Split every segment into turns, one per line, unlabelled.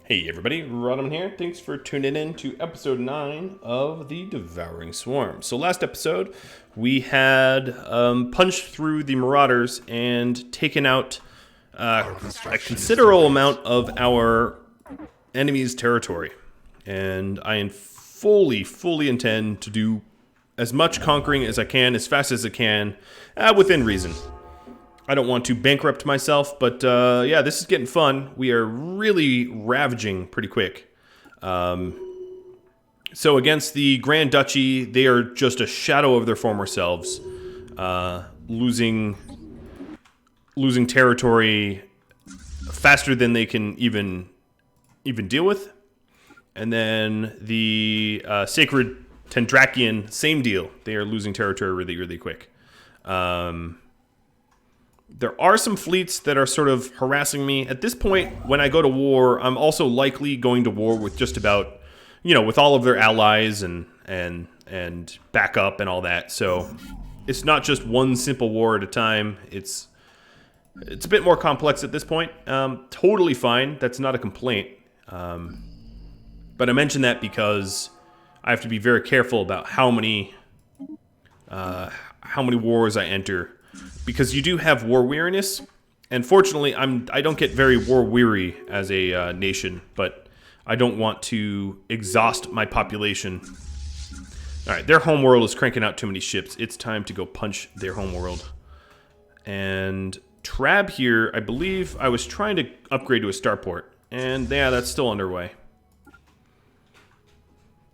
Hey everybody, Rhadamant here. Thanks for tuning in to episode 9 of the Devouring Swarm. So last episode, we had punched through the marauders and taken out a considerable amount of our enemy's territory. And I fully intend to do as much conquering as I can, as fast as I can, within reason. I don't want to bankrupt myself, but yeah, this is getting fun. We are really ravaging pretty quick. So against the Grand Duchy, they are just a shadow of their former selves, losing territory faster than they can even deal with. And then the Sacred Tendrakian, same deal. They are losing territory really quick. There are some fleets that are sort of harassing me. At this point, when I go to war, I'm also likely going to war with just about, with all of their allies and backup and all that. So it's not just one simple war at a time. It's a bit more complex at this point. Totally fine. That's not a complaint. But I mention that because I have to be very careful about how many wars I enter. Because you do have war weariness, and fortunately, I don't get very war weary as a nation, but I don't want to exhaust my population. All right, their homeworld is cranking out too many ships. It's time to go punch their homeworld. And Trab here, I believe I was trying to upgrade to a starport, and yeah, that's still underway.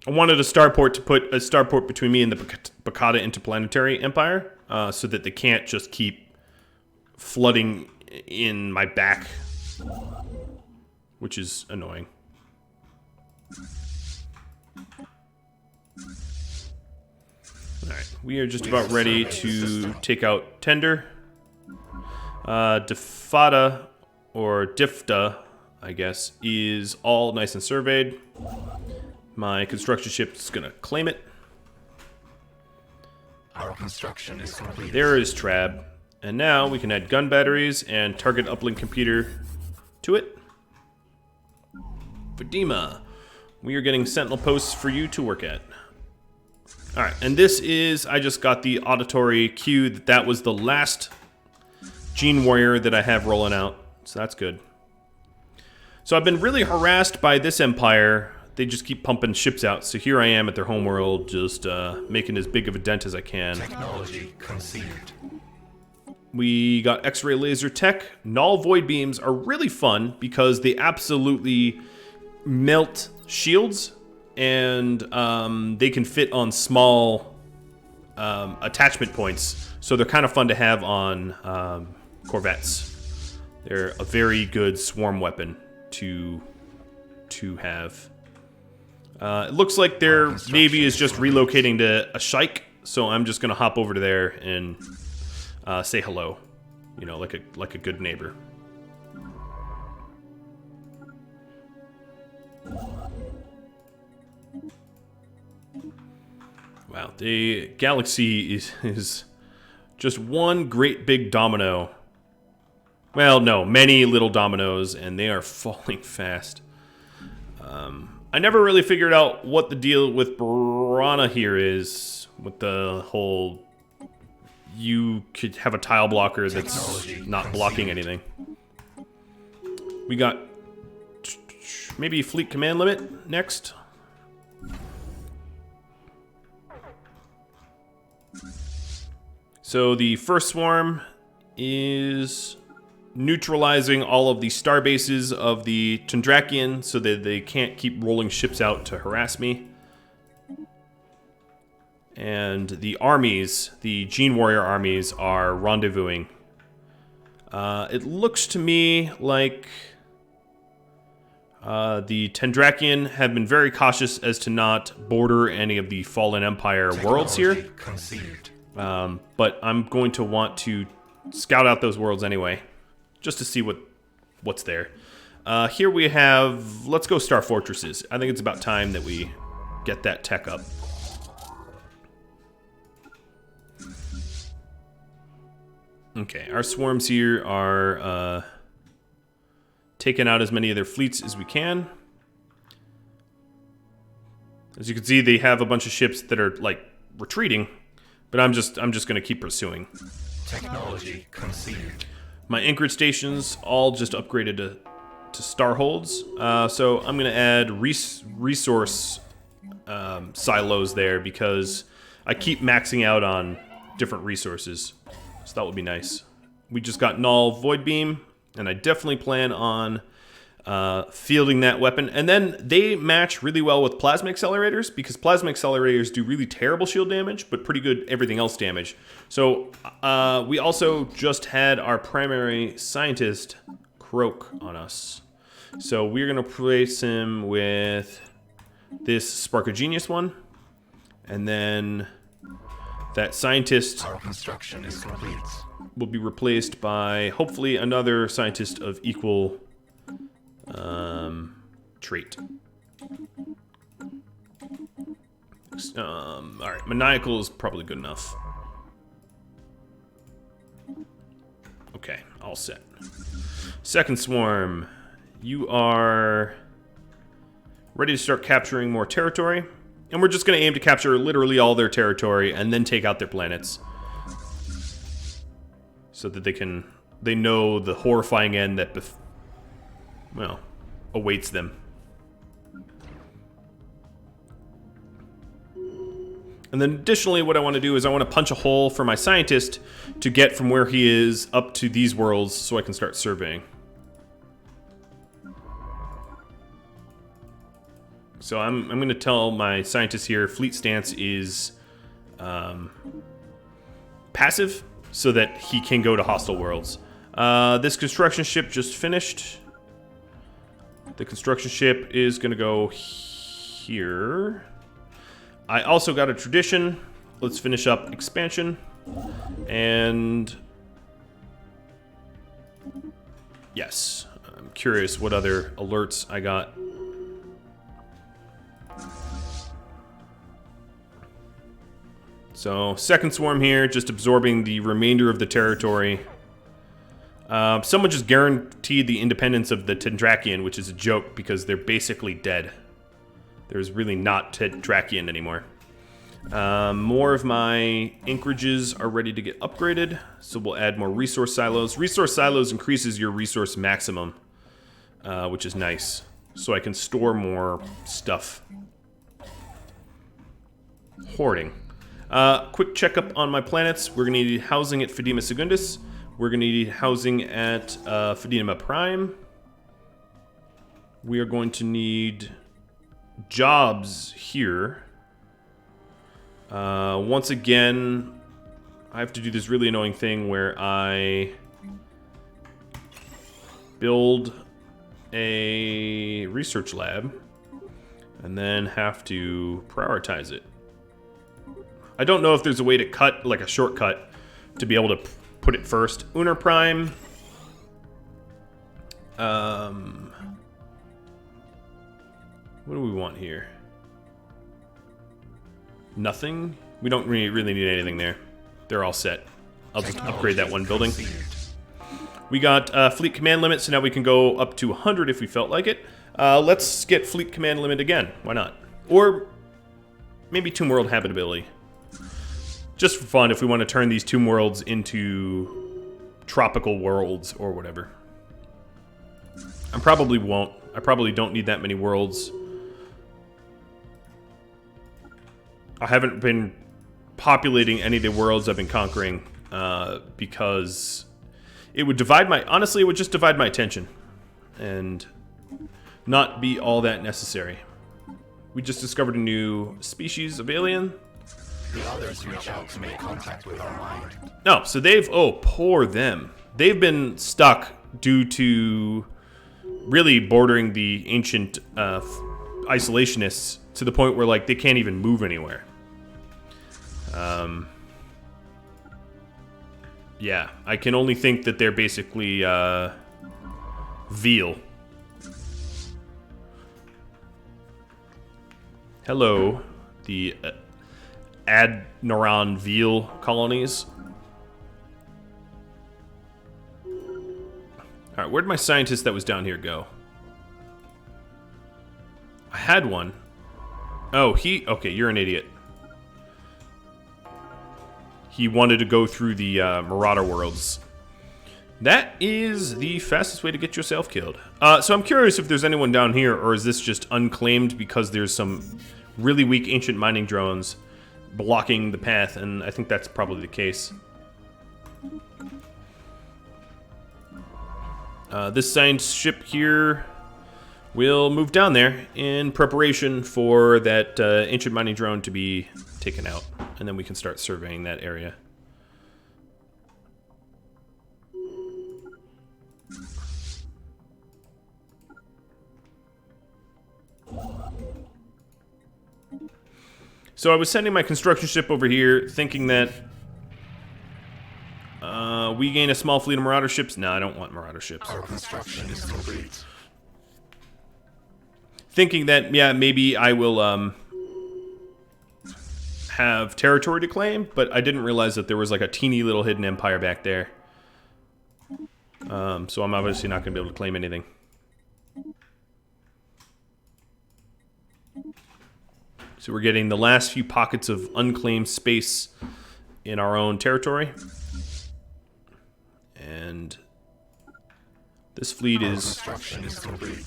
I wanted a starport to put a starport between me and the Bakata Interplanetary Empire, so that they can't just keep flooding in my back, which is annoying. Alright, we are just about ready to take out Tender. Defada, or Difta, I guess, is all nice and surveyed. My construction ship is going to claim it.
Our construction is complete.
There is Trab. And now we can add gun batteries and target uplink computer to it. Fadima, we are getting sentinel posts for you to work at. Alright, and this is, I just got the auditory cue that was the last Gene Warrior that I have rolling out. So that's good. So I've been really harassed by this empire. They just keep pumping ships out, so here I am at their homeworld, just making as big of a dent as I can.
Technology conceived.
We got X-ray laser tech. Null void beams are really fun because they absolutely melt shields, and they can fit on small attachment points, so they're kind of fun to have on corvettes. They're a very good swarm weapon to have. It looks like their navy is just relocating to a Shaik, so I'm just gonna hop over to there and say hello, like a good neighbor. Wow, the galaxy is just one great big domino. Well, no, many little dominoes, and they are falling fast. I never really figured out what the deal with Brana here is, with the whole you could have a tile blocker that's not blocking anything. We got maybe fleet command limit next. So the first swarm is neutralizing all of the star bases of the Tendrakian so that they can't keep rolling ships out to harass me. And the armies, the Gene Warrior armies, are rendezvousing. It looks to me like the Tendrakian have been very cautious as to not border any of the Fallen Empire worlds here. But I'm going to want to scout out those worlds anyway, just to see what's there. Here we have, let's go Star Fortresses. I think it's about time that we get that tech up. Okay, our swarms here are taking out as many of their fleets as we can. As you can see, they have a bunch of ships that are like retreating, but I'm just gonna keep pursuing.
Technology conceived.
My anchored stations all just upgraded to starholds, so I'm gonna add resource silos there because I keep maxing out on different resources, so that would be nice. We just got null void beam, and I definitely plan on fielding that weapon. And then they match really well with plasma accelerators because plasma accelerators do really terrible shield damage, but pretty good everything else damage. So we also just had our primary scientist croak on us. So we're going to replace him with this Spark of Genius one. And then that scientist
Our construction is complete.
will be replaced by hopefully another scientist of equal trait. Alright, maniacal is probably good enough. Okay, all set. Second swarm, you are ready to start capturing more territory. And we're just going to aim to capture literally all their territory and then take out their planets. So that they know the horrifying end that, well, awaits them. And then additionally, what I want to do is I want to punch a hole for my scientist to get from where he is up to these worlds so I can start surveying. So I'm going to tell my scientist here fleet stance is passive so that he can go to hostile worlds. This construction ship just finished. The construction ship is going to go here. I also got a tradition. Let's finish up expansion. And yes, I'm curious what other alerts I got. So, second swarm here, just absorbing the remainder of the territory. Someone just guaranteed the independence of the Tendrakian, which is a joke because they're basically dead. There's really not Tendrakian anymore. More of my anchorages are ready to get upgraded, so we'll add more resource silos. Resource silos increases your resource maximum, which is nice, so I can store more stuff. Hoarding. Quick checkup on my planets. We're going to need housing at Fedima Secundus. We're going to need housing at Fedima Prime. We are going to need jobs here. Once again, I have to do this really annoying thing where I build a research lab and then have to prioritize it. I don't know if there's a way to cut, like a shortcut, to be able to put it first. Unar Prime. What do we want here? Nothing? We don't really need anything there. They're all set. I'll just upgrade that one building. We got fleet command limit, so now we can go up to 100 if we felt like it. Let's get fleet command limit again. Why not? Or maybe tomb world habitability. Just for fun, if we want to turn these tomb worlds into tropical worlds or whatever. I probably won't. I probably don't need that many worlds. I haven't been populating any of the worlds I've been conquering because it would divide my... Honestly, it would just divide my attention and not be all that necessary. We just discovered a new species of alien.
The others reach out to make contact with our mind.
No, so they've... Oh, poor them. They've been stuck due to really bordering the ancient isolationists to the point where, like, they can't even move anywhere. Yeah, I can only think that they're basically veal. Hello, the Adnoran veal colonies. Alright, where'd my scientist that was down here go? I had one. Oh, okay, you're an idiot. He wanted to go through the Marauder worlds. That is the fastest way to get yourself killed. So I'm curious if there's anyone down here, or is this just unclaimed because there's some really weak ancient mining drones blocking the path, and I think that's probably the case. This science ship here will move down there in preparation for that ancient mining drone to be taken out, and then we can start surveying that area. So I was sending my construction ship over here, thinking that we gain a small fleet of marauder ships. No, I don't want marauder ships.
Our construction is complete.
Thinking that, yeah, maybe I will have territory to claim, but I didn't realize that there was like a teeny little hidden empire back there. So I'm obviously not going to be able to claim anything. So we're getting the last few pockets of unclaimed space in our own territory. And this fleet is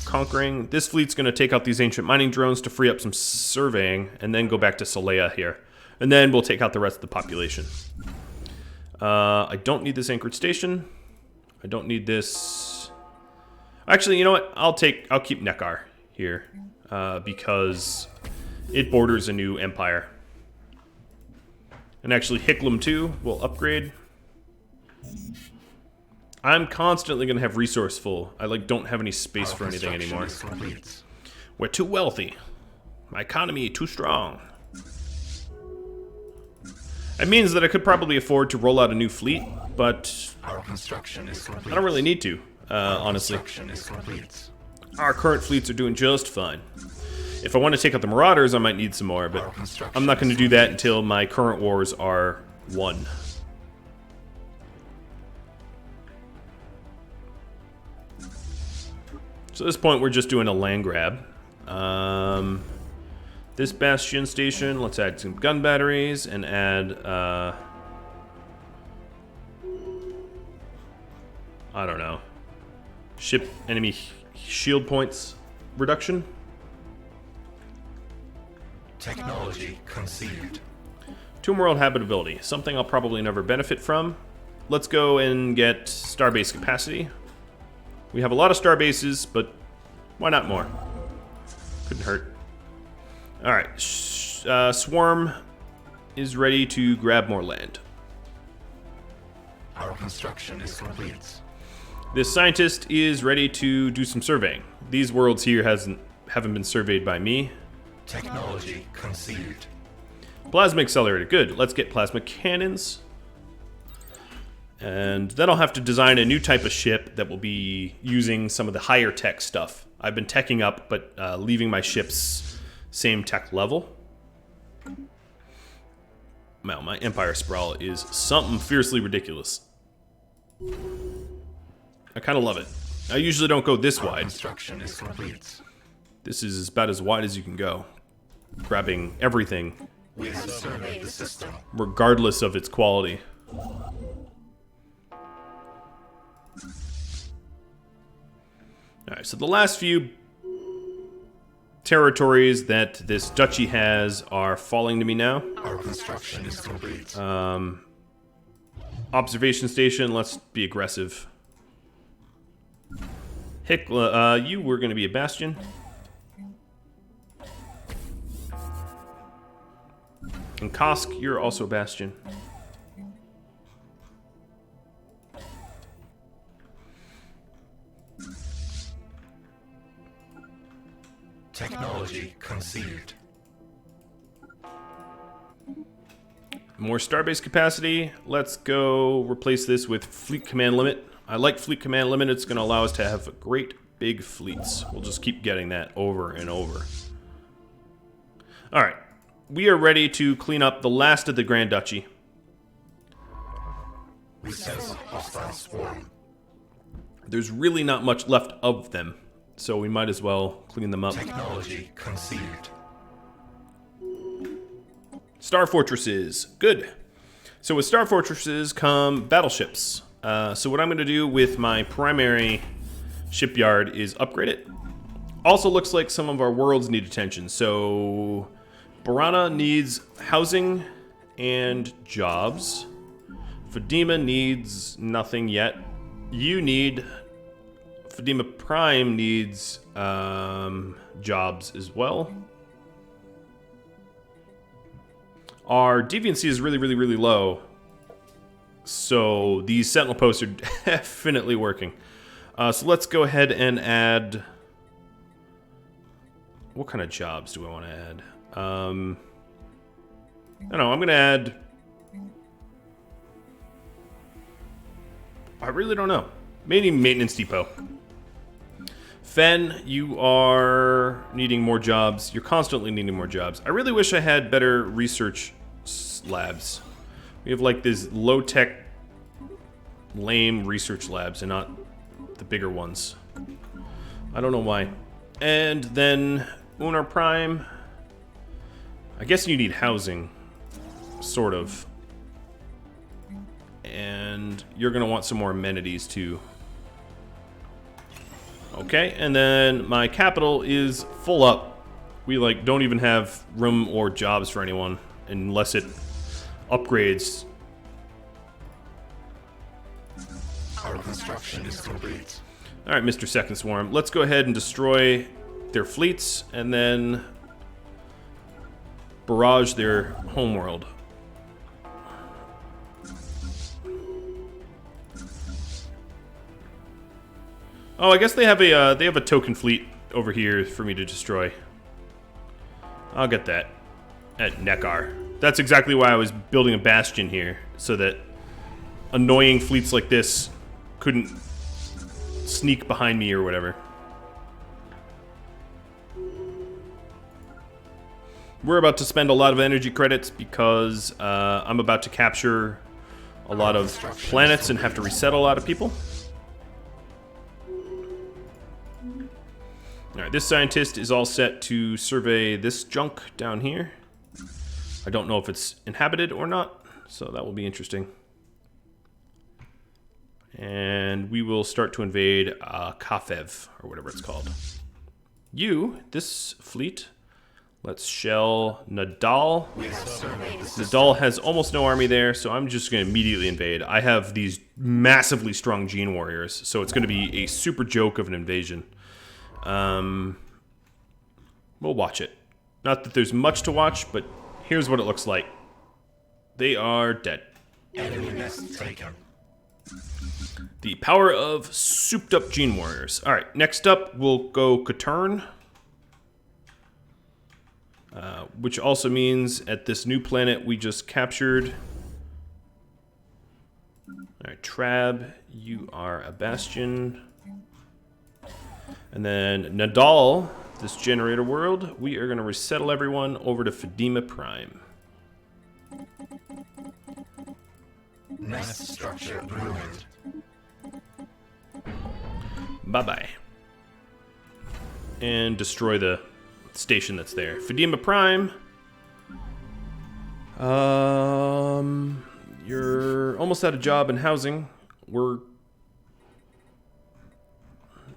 conquering. This fleet's going to take out these ancient mining drones to free up some surveying, and then go back to Solea here. And then we'll take out the rest of the population. I don't need this anchored station. I don't need this. Actually, you know what? I'll keep Nekar here because it borders a new empire. And actually, Hicklum too will upgrade. I'm constantly going to have resource full. I don't have any space for anything anymore. We're too wealthy. My economy too strong. It means that I could probably afford to roll out a new fleet, but
Our construction is complete.
I don't really need to, honestly.
Construction is complete.
Our current fleets are doing just fine. If I want to take out the Marauders, I might need some more, but I'm not going to do that until my current wars are won. So at this point, we're just doing a land grab. This bastion station, let's add some gun batteries and add, I don't know, ship enemy shield points reduction.
Technology conceived.
Tomb World habitability, something I'll probably never benefit from. Let's go and get starbase capacity. We have a lot of star bases, but why not more? Couldn't hurt. Alright, Swarm is ready to grab more land.
Our construction is complete.
This scientist is ready to do some surveying. These worlds here haven't been surveyed by me.
Technology conceived.
Plasma accelerator, good. Let's get plasma cannons. And then I'll have to design a new type of ship that will be using some of the higher tech stuff. I've been teching up, but leaving my ships same tech level. Wow, my Empire Sprawl is something fiercely ridiculous. I kind of love it. I usually don't go this wide.
Construction is complete.
This is about as wide as you can go. Grabbing everything,
We have surveyed the system.
regardless of its quality. Alright, so the last few territories that this duchy has are falling to me now.
Our construction is complete.
Observation station, let's be aggressive. Hikla, you were going to be a bastion. And Kosk, you're also a bastion.
Technology conceived.
More starbase capacity. Let's go replace this with fleet command limit. I like fleet command limit. It's going to allow us to have great big fleets. We'll just keep getting that over and over. All right. We are ready to clean up the last of the Grand Duchy.
We sense a hostile swarm.
There's really not much left of them, so we might as well clean them up.
Technology conceived.
Star fortresses. Good. So with star fortresses come battleships. So what I'm going to do with my primary shipyard is upgrade it. Also looks like some of our worlds need attention. So Barana needs housing and jobs. Fadima needs nothing yet. Fadima Prime needs jobs as well. Our deviancy is really, really, really low. So these sentinel posts are definitely working. So let's go ahead and add... What kind of jobs do I want to add? I don't know, I'm going to add... I really don't know. Maybe maintenance depot. Fen, you are needing more jobs. You're constantly needing more jobs. I really wish I had better research labs. We have like these low-tech, lame research labs and not the bigger ones. I don't know why. And then Unar Prime. I guess you need housing, sort of. And you're going to want some more amenities too. Okay, and then my capital is full up. We like don't even have room or jobs for anyone unless it upgrades.
Our construction is complete.
All right, Mr. Second Swarm, let's go ahead and destroy their fleets and then barrage their homeworld. Oh, I guess they have a token fleet over here for me to destroy. I'll get that at Nekar. That's exactly why I was building a bastion here, so that annoying fleets like this couldn't sneak behind me or whatever. We're about to spend a lot of energy credits because I'm about to capture a lot of planets and have to reset a lot of people. Alright, this scientist is all set to survey this junk down here. I don't know if it's inhabited or not, so that will be interesting. And we will start to invade Kafev, or whatever it's called. This fleet, let's shell Nadal. Nadal has almost no army there, so I'm just going to immediately invade. I have these massively strong gene warriors, so it's going to be a super joke of an invasion. We'll watch it. Not that there's much to watch, but here's what it looks like. They are dead.
Enemy nest taken.
The power of souped up gene warriors. Alright, next up we'll go Katern. Which also means at this new planet we just captured. Alright, Trab, you are a bastion. And then Nadal, this generator world, we are going to resettle everyone over to Fadima Prime.
Nest structure ruined.
Bye-bye. And destroy the station that's there. Fadima Prime. You're almost out of job and housing.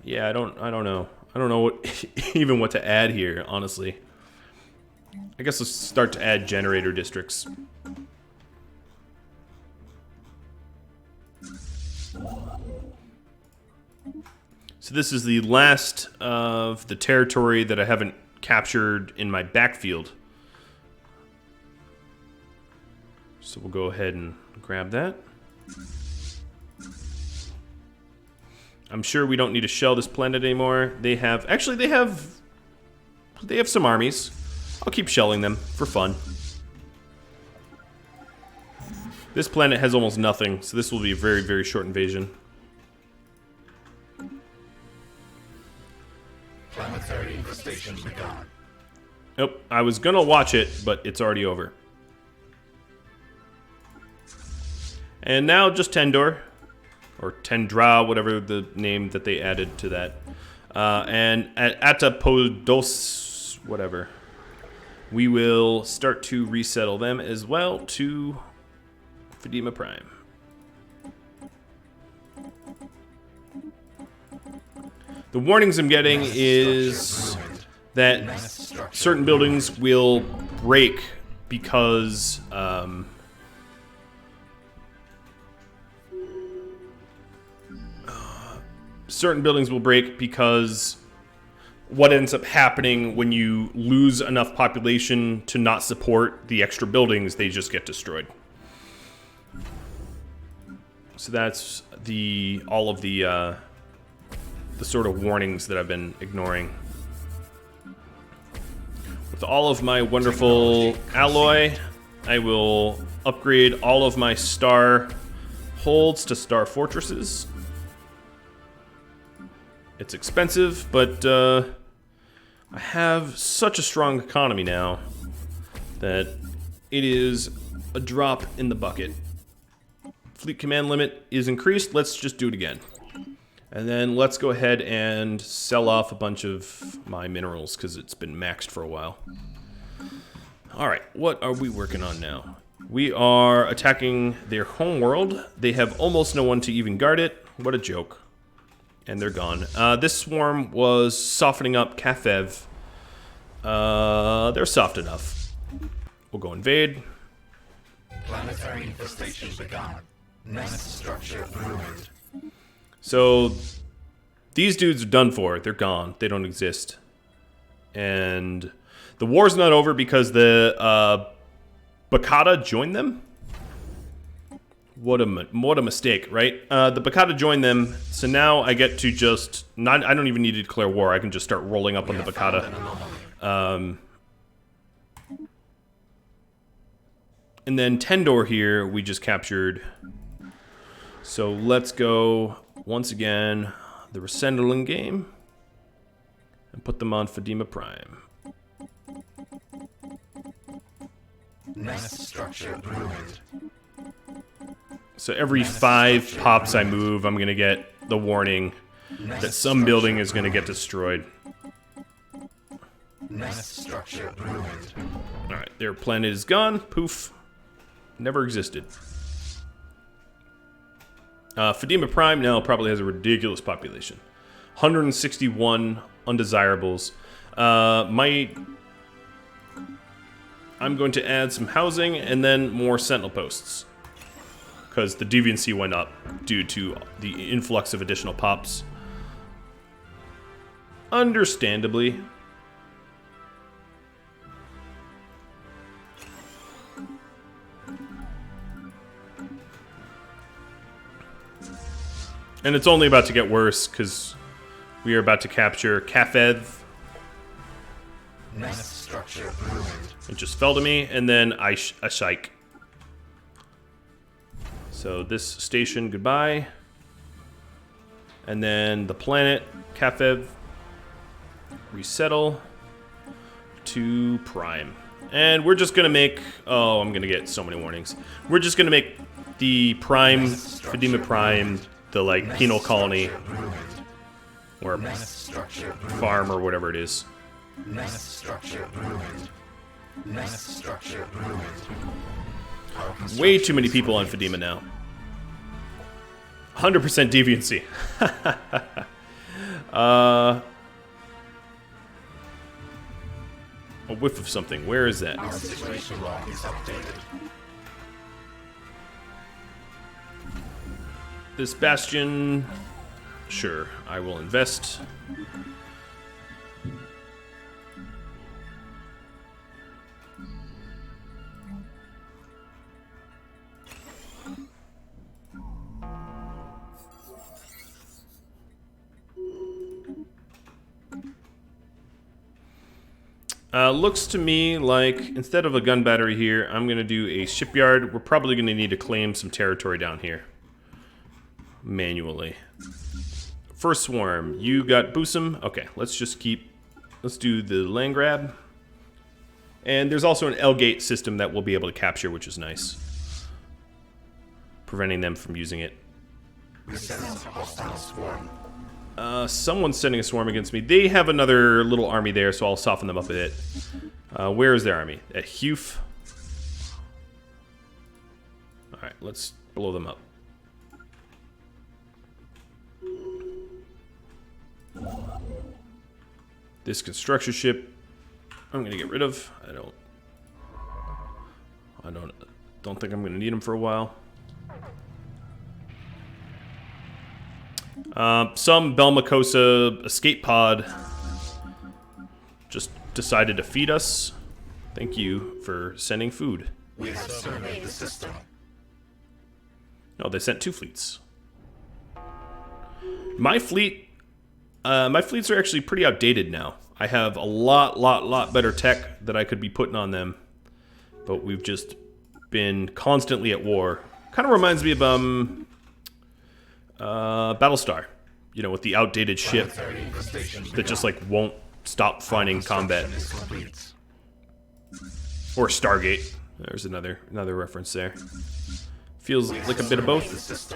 Yeah, I don't know. I don't know even what to add here, honestly. I guess let's start to add generator districts. So this is the last of the territory that I haven't captured in my backfield. So we'll go ahead and grab that. I'm sure we don't need to shell this planet anymore. They have some armies. I'll keep shelling them for fun. This planet has almost nothing, so this will be a very, very short invasion.
Planetary infestation begun.
Nope, I was gonna watch it, but it's already over. And now just Tendor. Or Tendra, whatever the name that they added to that. And at Atapodos, whatever. we will start to resettle them as well to Rhadamant Prime. The warnings I'm getting is that certain buildings will break because what ends up happening when you lose enough population to not support the extra buildings, they just get destroyed. So that's all of the sort of warnings that I've been ignoring. With all of my wonderful alloy, I will upgrade all of my star holds to star fortresses. It's expensive, but I have such a strong economy now that it is a drop in the bucket. Fleet command limit is increased. Let's just do it again. And then let's go ahead and sell off a bunch of my minerals because it's been maxed for a while. Alright, what are we working on now? We are attacking their homeworld. They have almost no one to even guard it. What a joke. And they're gone. This swarm was softening up Kafev. They're soft enough. We'll go invade.
Planetary infestation begun. Nest structure ruined.
So these dudes are done for. They're gone. They don't exist. And the war's not over because the Bakata joined them. What a mistake, right? The Bakata joined them, so now I get to just not. I don't even need to declare war. I can just start rolling up on the Bakata. And then Tendor here, we just captured. So let's go once again the Resendling game and put them on Rhadamant Prime.
Nest structure ruined.
So every 5 pops I move, I'm going to get the warning that some building is going to get destroyed.
Nest structure ruined.
Alright, their planet is gone. Poof. Never existed. Rhadamant Prime now probably has a ridiculous population. 161 undesirables. I'm going to add some housing and then more sentinel posts. Because the deviancy went up due to the influx of additional pops. Understandably. And it's only about to get worse because we are about to capture Kafev.
Nest structure ruined.
It just fell to me, and then Ashike. So this station, goodbye. And then the planet, Kafev, resettle to Prime. And we're just gonna make, oh, I'm gonna get so many warnings. We're just gonna make the Prime, Rhadamant Prime, the like penal colony, or farm or whatever it is.
Nest structure ruined. Nest structure ruined.
Way too many people on Rhadamant now. 100% deviancy. A whiff of something. Where is that?
Our situation log is updated.
This bastion. Sure, I will invest. Looks to me like instead of a gun battery here, I'm going to do a shipyard. We're probably going to need to claim some territory down here. Manually. First swarm, you got Boosum. Okay, let's do the land grab. And there's also an L-gate system that we'll be able to capture, which is nice. Preventing them from using it.
Hostile swarm.
Someone's sending a swarm against me. They have another little army there, so I'll soften them up a bit. Where is their army? At Huf. Alright, let's blow them up. This construction ship, I'm gonna get rid of. I don't think I'm gonna need them for a while. Some Belmacosa escape pod just decided to feed us. Thank you for sending food.
We have surveyed the system.
No, they sent 2 fleets. My fleets are actually pretty outdated now. I have a lot better tech that I could be putting on them, but we've just been constantly at war. Kind of reminds me of Battlestar, you know, with the outdated ship that just like won't stop finding combat. Or Stargate. There's another reference there. Feels like a bit of both.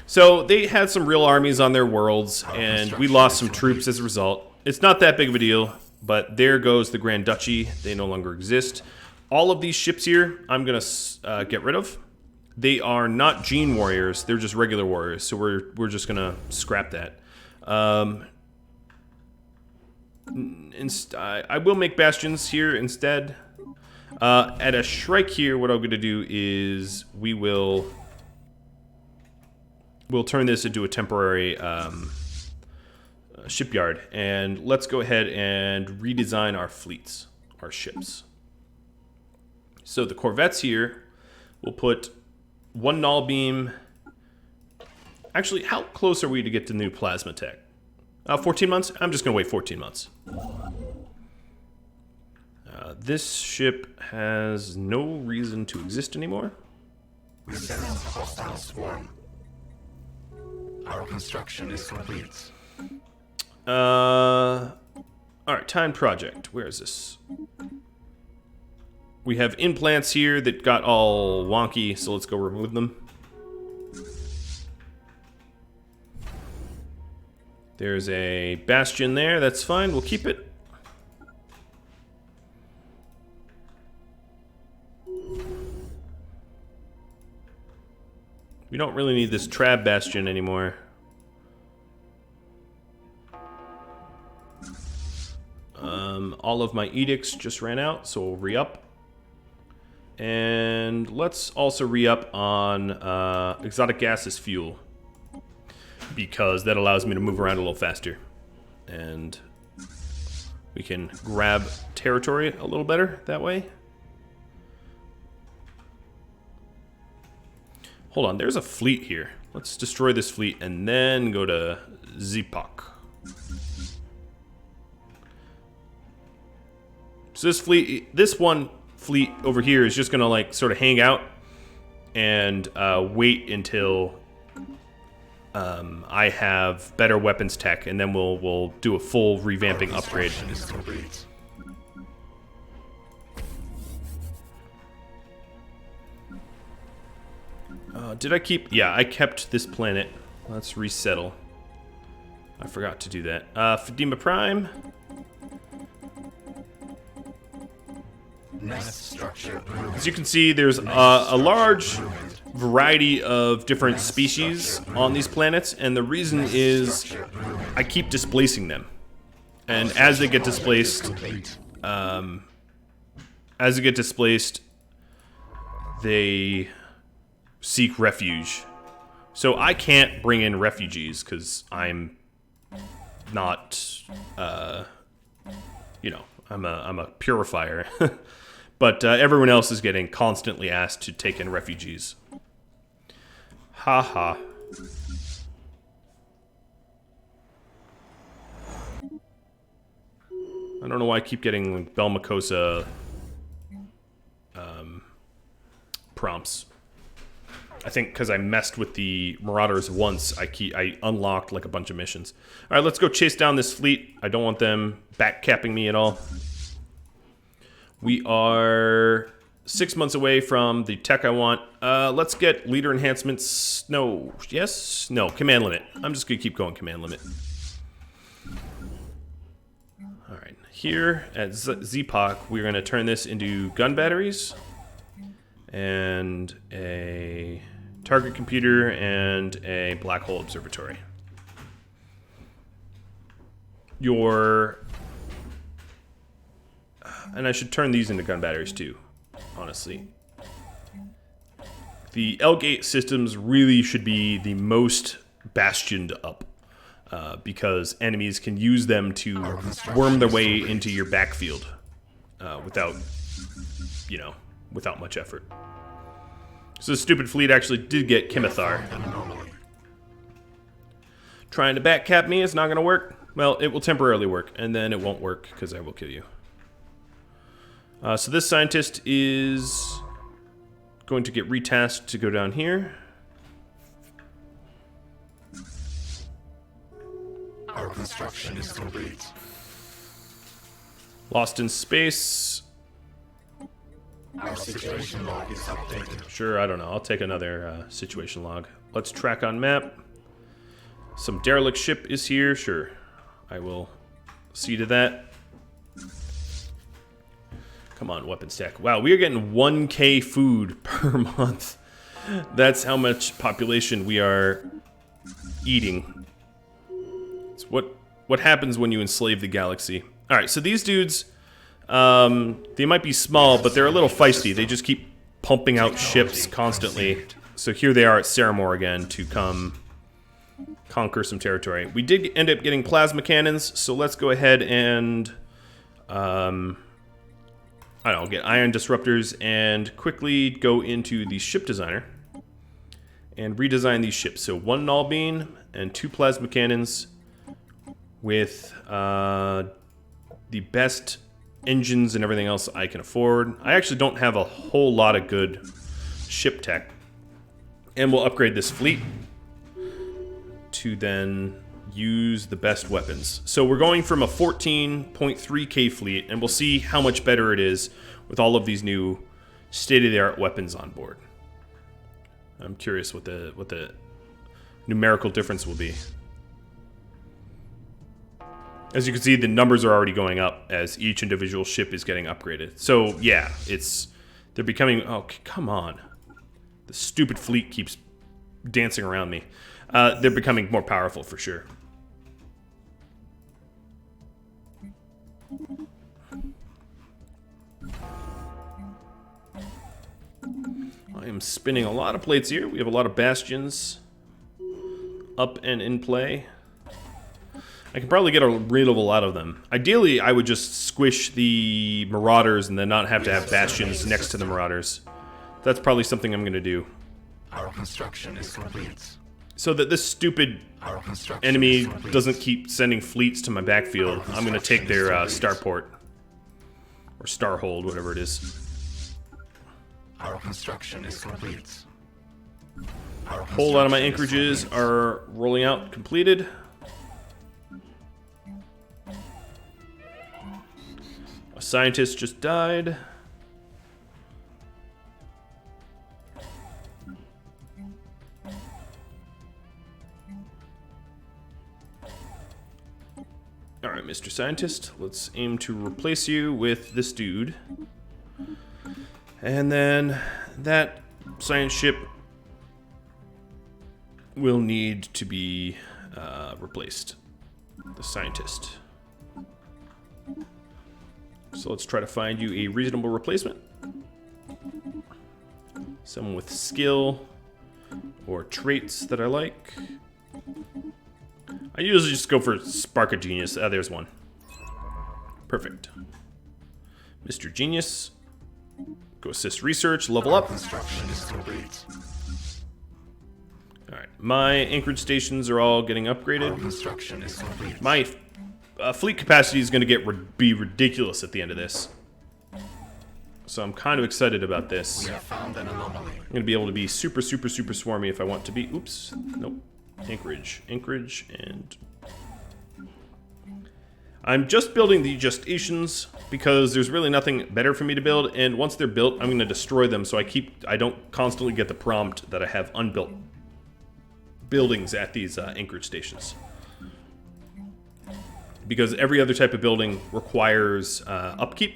So they had some real armies on their worlds, and we lost some troops as a result. It's not that big of a deal, but there goes the Grand Duchy. They no longer exist. All of these ships here, I'm going to get rid of. They are not gene warriors. They're just regular warriors, so we're just going to scrap that. I will make bastions here instead. At a Shrike here, what I'm going to do is we'll turn this into a temporary shipyard, and let's go ahead and redesign our fleets, our ships. So the corvettes here, we'll put 1 null beam. Actually, how close are we to get to new plasma tech? 14 months? I'm just going to wait 14 months. This ship has no reason to exist anymore.
We sense a hostile swarm. Our construction is complete.
Alright, time project. Where is this? We have implants here that got all wonky, so let's go remove them. There's a bastion there, that's fine, we'll keep it. We don't really need this trab bastion anymore. All of my edicts just ran out, so we'll re-up. And let's also re-up on exotic gas as fuel, because that allows me to move around a little faster. And we can grab territory a little better that way. Hold on, there's a fleet here. Let's destroy this fleet and then go to Zipak. So this one fleet over here is just gonna like sort of hang out and wait until I have better weapons tech, and then we'll do a full revamping upgrade. Did I keep? Yeah, I kept this planet. Let's resettle. I forgot to do that. Fadima Prime. As you can see, there's a large variety of different species on these planets, and the reason is I keep displacing them. And as they get displaced, they seek refuge. So I can't bring in refugees because I'm not, you know, I'm a purifier. But everyone else is getting constantly asked to take in refugees. Haha. I don't know why I keep getting like, Belmacosa prompts. I think because I messed with the marauders once, I unlocked like a bunch of missions. All right, let's go chase down this fleet. I don't want them backcapping me at all. We are 6 months away from the tech I want. Let's get leader enhancements. No, yes, no, command limit. I'm just gonna keep going command limit. All right, here at Zpoc, we're going to turn this into gun batteries and a target computer and a black hole observatory. And I should turn these into gun batteries too, honestly. The L-gate systems really should be the most bastioned up, because enemies can use them to worm their way into your backfield without much effort. So the stupid fleet actually did get Kimithar. Trying to backcap me is not going to work. Well, it will temporarily work, and then it won't work because I will kill you. So this scientist is going to get retasked to go down here.
Our construction is complete.
Lost in space.
Our situation log is updated.
Sure, I don't know. I'll take another situation log. Let's track on map. Some derelict ship is here. Sure, I will see to that. Come on, weapon stack. Wow, we are getting 1K food per month. That's how much population we are eating. It's what happens when you enslave the galaxy. All right, so these dudes, they might be small, but they're a little feisty. They just keep pumping out ships constantly. So here they are at Saramore again to come conquer some territory. We did end up getting plasma cannons, so let's go ahead and I don't know, get ion disruptors and quickly go into the ship designer and redesign these ships. So 1 null beam and 2 plasma cannons with the best engines and everything else I can afford. I actually don't have a whole lot of good ship tech. And we'll upgrade this fleet to then use the best weapons. So we're going from a 14.3k fleet, and we'll see how much better it is with all of these new state-of-the-art weapons on board. I'm curious what the numerical difference will be. As you can see, the numbers are already going up as each individual ship is getting upgraded. So yeah, they're becoming, oh, come on. The stupid fleet keeps dancing around me. They're becoming more powerful for sure. I am spinning a lot of plates here. We have a lot of bastions up and in play. I can probably get rid of a lot of them. Ideally, I would just squish the marauders and then not have to have bastions next to the marauders. That's probably something I'm going to do.
Our construction is complete.
So that this stupid enemy doesn't keep sending fleets to my backfield, I'm going to take their starport. Or starhold, whatever it is.
Our construction is complete.
A whole lot of my anchorages are rolling out completed. A scientist just died. Alright, Mr. Scientist, let's aim to replace you with this dude. And then that science ship will need to be replaced. The scientist. So let's try to find you a reasonable replacement. Someone with skill or traits that I like. I usually just go for Spark of Genius. Ah, there's one. Perfect. Mr. Genius. Go assist research, level up.
Construction is complete.
Alright, my anchorage stations are all getting upgraded.
Construction is complete.
My fleet capacity is going to be ridiculous at the end of this. So I'm kind of excited about this.
We have found an anomaly.
I'm going to be able to be super, super, super swarmy if I want to be. Oops. Nope. Anchorage, and I'm just building the gestations because there's really nothing better for me to build, and once they're built, I'm going to destroy them so I don't constantly get the prompt that I have unbuilt buildings at these anchorage stations. because every other type of building requires upkeep,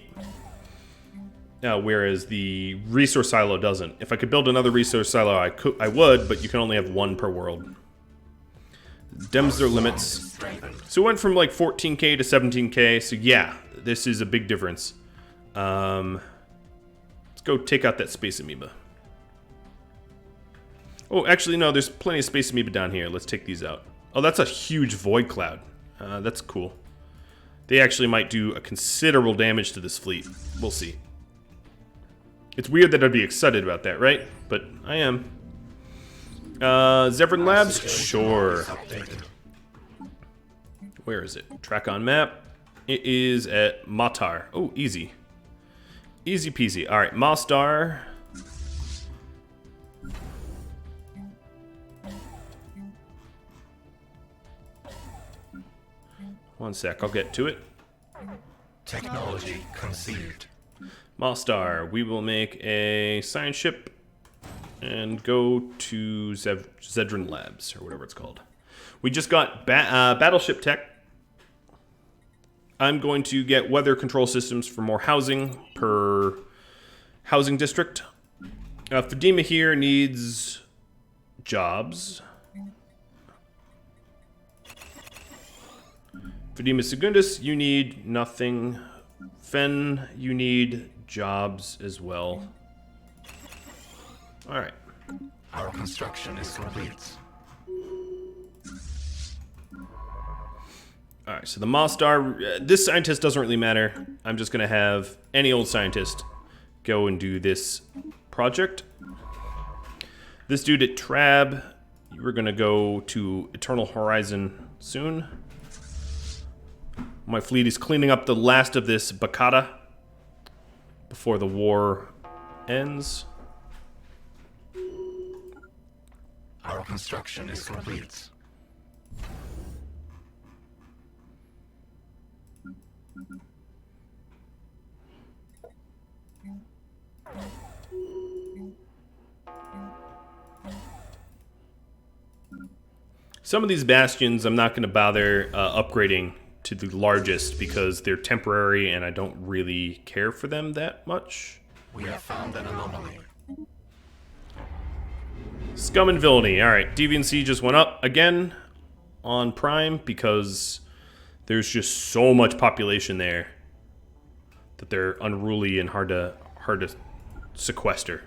whereas the resource silo doesn't. If I could build another resource silo, I would, but you can only have one per world. Dems their limits. So it went from like 14k to 17k, so yeah, this is a big difference. Let's go take out that space amoeba. Oh, actually, no, there's plenty of space amoeba down here. Let's take these out. Oh, that's a huge void cloud. That's cool. They actually might do a considerable damage to this fleet. We'll see. It's weird that I'd be excited about that, right? But I am. Zevran Labs? Sure. Where is it? Track on map. It is at Matar. Oh, easy. Easy peasy. Alright, Mostar. One sec, I'll get to it.
Technology conceived.
Mostar, we will make a science ship and go to Zedran Labs, or whatever it's called. We just got battleship tech. I'm going to get weather control systems for more housing per housing district. Fadima here needs jobs. Fadima Segundus, you need nothing. Fen, you need jobs as well. Alright.
Our construction is complete.
Alright, so the Mostar, this scientist doesn't really matter. I'm just going to have any old scientist go and do this project. This dude at Trab, we're going to go to Eternal Horizon soon. My fleet is cleaning up the last of this Bakata before the war ends.
Our construction is complete.
Some of these bastions I'm not going to bother upgrading to the largest because they're temporary and I don't really care for them that much.
We have found an anomaly.
Scum and Villainy. Alright, Deviancy just went up again on Prime because there's just so much population there that they're unruly and hard to sequester.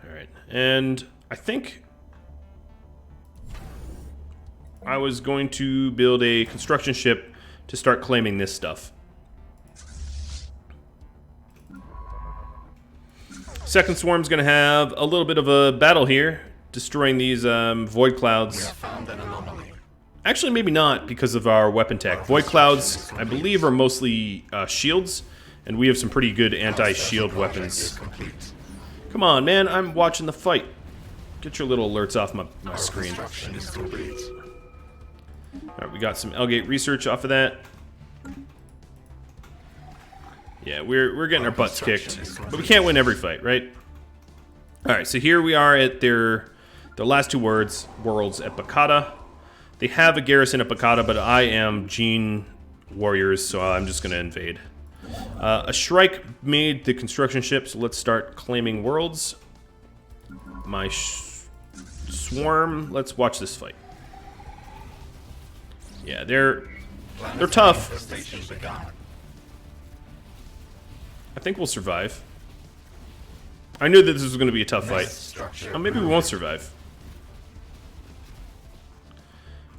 Alright, and I think I was going to build a construction ship to start claiming this stuff. Second Swarm's gonna have a little bit of a battle here, destroying these void clouds.
We have found an anomaly.
Actually, maybe not because of our weapon tech. Void clouds, I believe, are mostly shields, and we have some pretty good anti-shield weapons. Come on, man, I'm watching the fight. Get your little alerts off my screen.
Construction is complete.
Alright, we got some Elgate research off of that. Yeah, we're getting our butts kicked, but we can't win every fight, right? Alright, so here we are at their last two worlds at Bakata. They have a garrison at Bakata, but I am Gene Warriors, so I'm just going to invade. A Shrike made the construction ship, so let's start claiming worlds. My Swarm, let's watch this fight. Yeah, they're tough. I think we'll survive. I knew that this was going to be a tough fight. Oh, maybe we won't survive.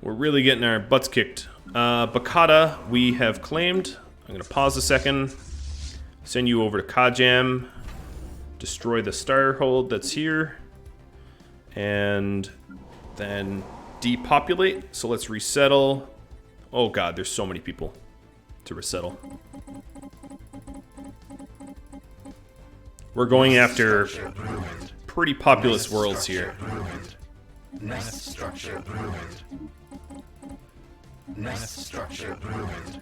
We're really getting our butts kicked. Bakata, we have claimed. I'm going to pause a second. Send you over to Kajam. Destroy the starhold that's here. And then depopulate. So let's resettle. Oh god, there's so many people to resettle. We're going after pretty populous worlds here.
Nest structure ruined. Nest structure ruined.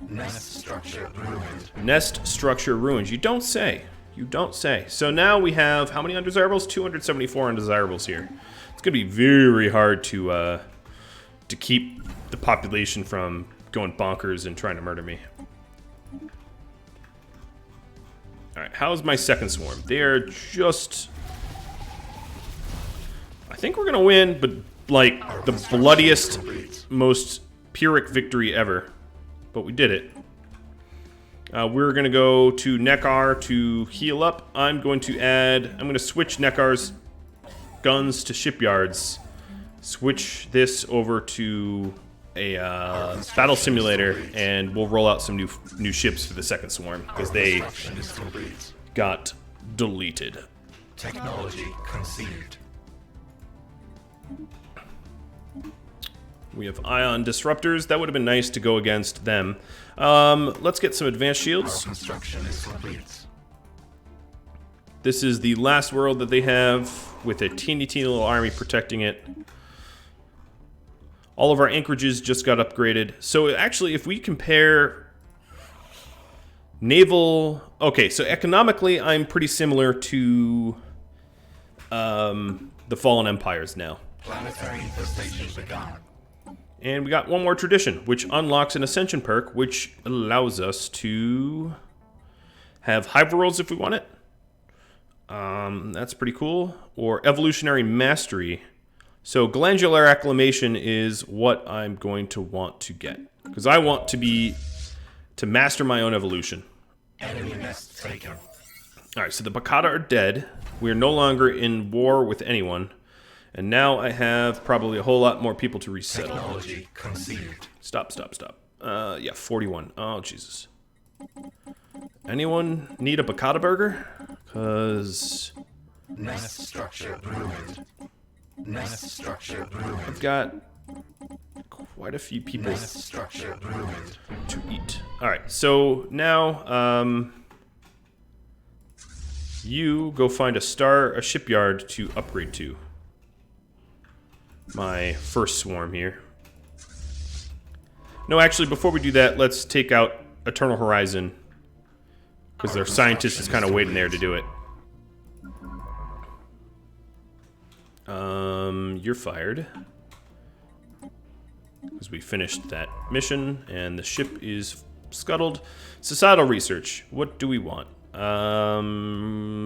Nest structure ruined.
Nest structure ruined. You don't say. You don't say. So now we have how many undesirables? 274 undesirables here. It's gonna be very hard to keep the population from going bonkers and trying to murder me. All right, how's my second swarm? They're just... I think we're gonna win, but like the bloodiest, most Pyrrhic victory ever. But we did it. We're gonna go to Nekar to heal up. I'm going to switch Nekar's guns to shipyards. Switch this over to a battle simulator, and we'll roll out some new ships for the second swarm because they got deleted.
Technology conceived.
We have ion disruptors. That would have been nice to go against them. Let's get some advanced shields.
Construction is complete.
This is the last world that they have with a teeny little army protecting it. All of our anchorages just got upgraded. So actually, if we compare naval... Okay, so economically, I'm pretty similar to the Fallen Empires now.
Planetary infestation begun.
And we got one more tradition, which unlocks an Ascension perk, which allows us to have Hive Worlds if we want it. That's pretty cool. Or Evolutionary Mastery. So Glandular Acclimation is what I'm going to want to get. Because I want to master my own evolution.
Enemy nest taken.
Alright, so the Bakata are dead. We are no longer in war with anyone. And now I have probably a whole lot more people to resettle.
Technology conceived.
Stop. Yeah, 41. Oh, Jesus. Anyone need a Bakata burger? Because...
Nest structure ruined. Nest structure ruined.
I've got quite a few people
Nest structure ruined.
to eat. Alright, so now, you go find a shipyard to upgrade to. My first swarm here. No, actually, before we do that, let's take out Eternal Horizon. Because their scientist is kind of waiting there to do it. You're fired. Because we finished that mission, and the ship is scuttled. Societal research. What do we want?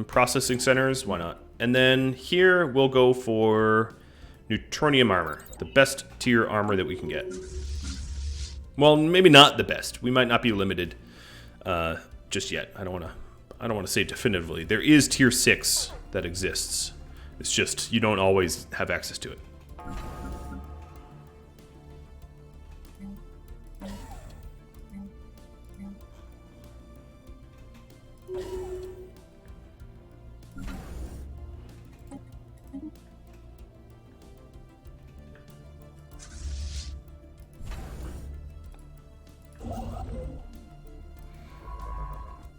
Processing centers. Why not? And then here we'll go for Neutronium armor, the best tier armor that we can get. Well, maybe not the best. We might not be limited just yet. I don't want to say definitively. There is tier 6 that exists. It's just you don't always have access to it.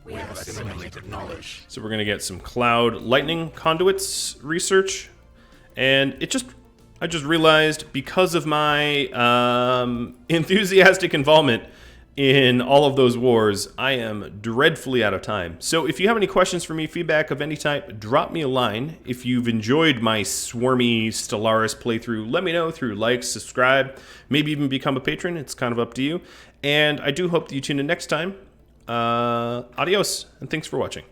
We have assimilated knowledge.
So we're gonna get some cloud lightning conduits research, and I just realized because of my enthusiastic involvement in all of those wars, I am dreadfully out of time. So if you have any questions for me, feedback of any type, drop me a line. If you've enjoyed my swarmy Stellaris playthrough, let me know through likes, subscribe, maybe even become a patron. It's kind of up to you. And I do hope that you tune in next time. Adios, and thanks for watching.